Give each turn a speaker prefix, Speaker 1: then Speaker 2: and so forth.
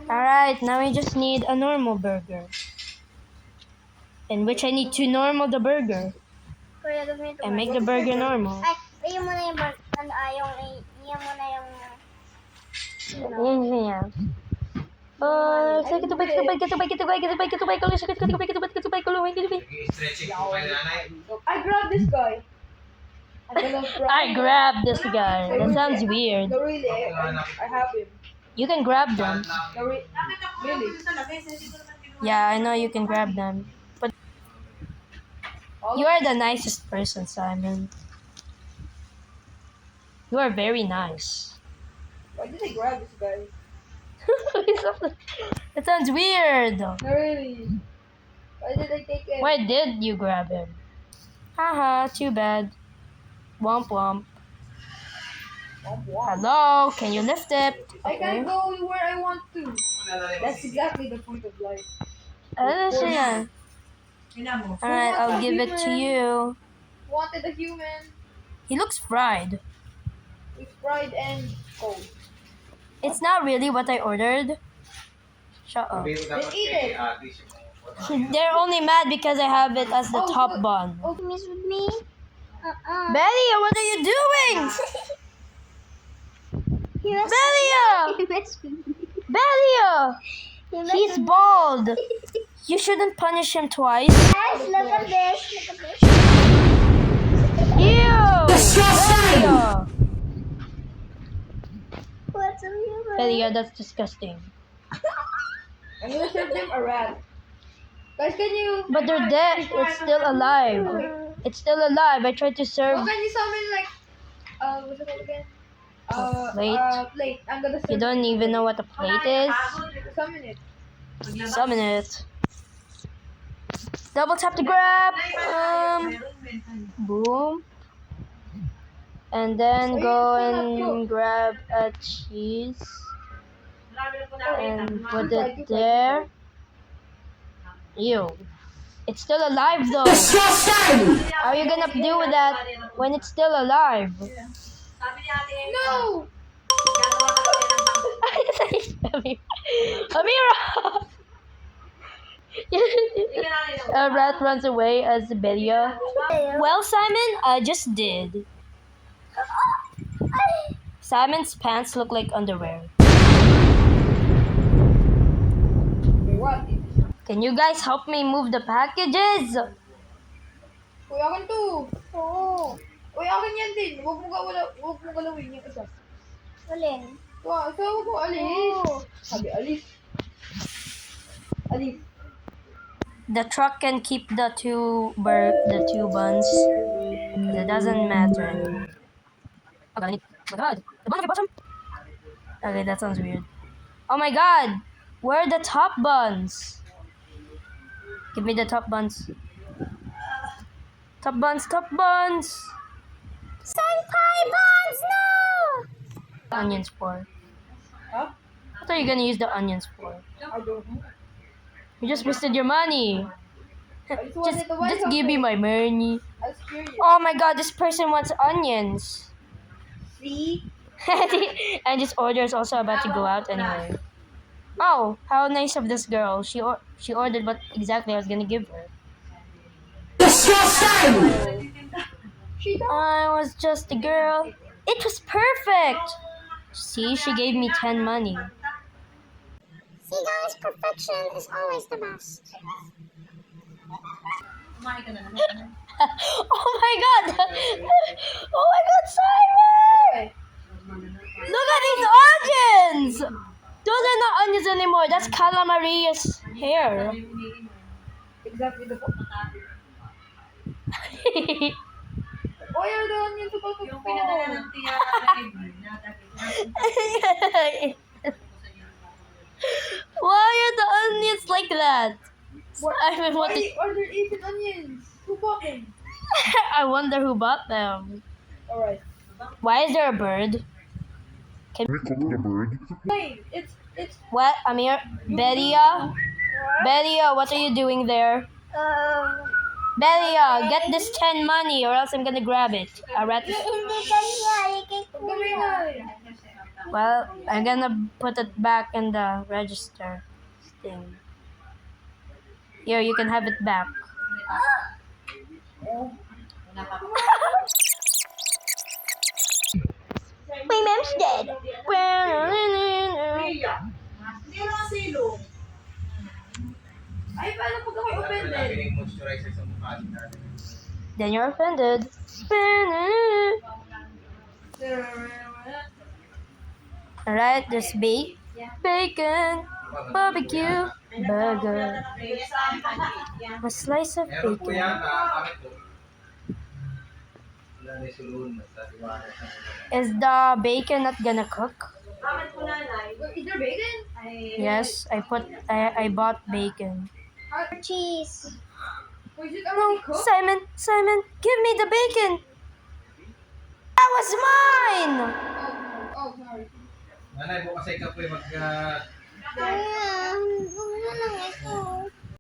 Speaker 1: Alright, now we just need a normal burger. In which I need to normal the burger. And make the burger normal.
Speaker 2: Ay, iyan mo na yung, iyan mo na yung,
Speaker 1: Yeah.
Speaker 3: I grabbed this guy.
Speaker 1: I grabbed this guy. That sounds weird.
Speaker 3: No, really, I have him.
Speaker 1: You can grab them.
Speaker 3: No, really?
Speaker 1: Yeah, I know you can grab them. But you are the nicest person, Simon. You are very nice.
Speaker 3: Why did I grab this guy?
Speaker 1: That sounds weird.
Speaker 3: No, really. Why did I take it?
Speaker 1: Why did you grab him? Haha, too bad. Womp womp. Hello, can you lift it?
Speaker 3: I can't go where I want to. That's exactly the point of life.
Speaker 1: Alright, I'll give it to you.
Speaker 3: Wanted a human.
Speaker 1: He looks fried.
Speaker 3: With pride and cold.
Speaker 1: It's not really what I ordered. Shut up.
Speaker 3: Then eat it.
Speaker 1: They're only mad because I have it as the top bun.
Speaker 2: oh, miss with me?
Speaker 1: Betty, what are you doing?
Speaker 2: He messed
Speaker 1: Belia!
Speaker 2: He messed with me.
Speaker 1: Belia!
Speaker 2: He messed
Speaker 1: He's
Speaker 2: with me.
Speaker 1: bald. You shouldn't punish him twice.
Speaker 2: Guys, look at this. Look at this.
Speaker 1: Ew! Belia!
Speaker 2: What's a human?
Speaker 1: Belia, that's disgusting.
Speaker 3: I'm gonna serve them a rat. Guys, can you?
Speaker 1: But they're dead. It's still alive. It's still alive. I tried to serve.
Speaker 3: Oh, can you summon like what's it called again?
Speaker 1: Plate.
Speaker 3: Plate. I'm gonna serve
Speaker 1: You don't even know what a plate is?
Speaker 3: summon it.
Speaker 1: Summon it. Double tap to grab. Boom. And then go and grab a cheese and put it there. Ew. It's still alive though. How are you gonna deal with that when it's still alive?
Speaker 3: No.
Speaker 1: Amira! A rat runs away as Belia. Well, Simon, I just did. Simon's pants look like underwear.
Speaker 3: What?
Speaker 1: Can you guys help me move the packages?
Speaker 3: Uy, akin to.
Speaker 2: Oo.
Speaker 3: Uy, akin yan din. Huwag mo galawin yung isa.
Speaker 2: Alin?
Speaker 3: Wow, so huwag mo alis. Sabi, alis. Alis.
Speaker 1: The truck can keep the two buns. It doesn't matter. Oh my god, the bun at the bottom. Okay, that sounds weird. Oh my god, where are the top buns? Give me the top buns. Top buns, top buns.
Speaker 2: Senpai buns, no!
Speaker 1: Onions for.
Speaker 3: Huh?
Speaker 1: What are you gonna use the onions for?
Speaker 3: I don't know.
Speaker 1: You just wasted your money.
Speaker 3: I just wanted to buy
Speaker 1: Just give me
Speaker 3: something.
Speaker 1: my money.
Speaker 3: I'll scare you.
Speaker 1: Oh my god, this person wants onions.
Speaker 3: See?
Speaker 1: And this order is also about to go out anyway. Oh, how nice of this girl. She ordered what exactly I was gonna give her.
Speaker 3: She don't.
Speaker 1: I was just a girl. It was perfect. See, she gave me 10 money.
Speaker 2: See guys, perfection is always the best.
Speaker 1: Oh my god! Oh my god, Simon! Look at these onions! Those are not onions anymore. That's Calamaria's hair.
Speaker 3: Exactly the point. Why are the onions supposed to fall?
Speaker 1: Why are the onions like that?
Speaker 3: What?
Speaker 1: I mean, what
Speaker 3: Why are there even onions? Who bought them?
Speaker 1: I wonder who bought them.
Speaker 3: Alright.
Speaker 1: Why is there a bird?
Speaker 4: We cook the bird.
Speaker 3: Wait, it's
Speaker 1: What? Amir? Belia? Belia, what are you doing there? Belia, get this 10 money or else I'm gonna grab it. A rat is...
Speaker 2: Hindi kanya, ikay kuya.
Speaker 1: Well, I'm gonna put it back in the register thing. Here, you can have it back. My mom's dead.
Speaker 3: Hindi na silong. Ay, paano pag ako offended?
Speaker 5: Moisturizer sa mukha natin.
Speaker 1: Then you're offended. Alright, there's bacon, barbecue, burger, a slice of
Speaker 5: Meron po
Speaker 1: bacon.
Speaker 5: yan, bakit po? Wala na yung sulun, basta iwanan sa
Speaker 1: Is the bacon not gonna cook?
Speaker 3: Bakit po nanay? Is there bacon?
Speaker 1: Yes, I bought bacon.
Speaker 2: Cheese.
Speaker 3: Was it
Speaker 1: No,
Speaker 3: already cooked?
Speaker 1: Simon, give me the bacon. That was mine.
Speaker 3: Oh, sorry.
Speaker 5: Nanay, bukas ay ka po yung mag...
Speaker 2: Kuya,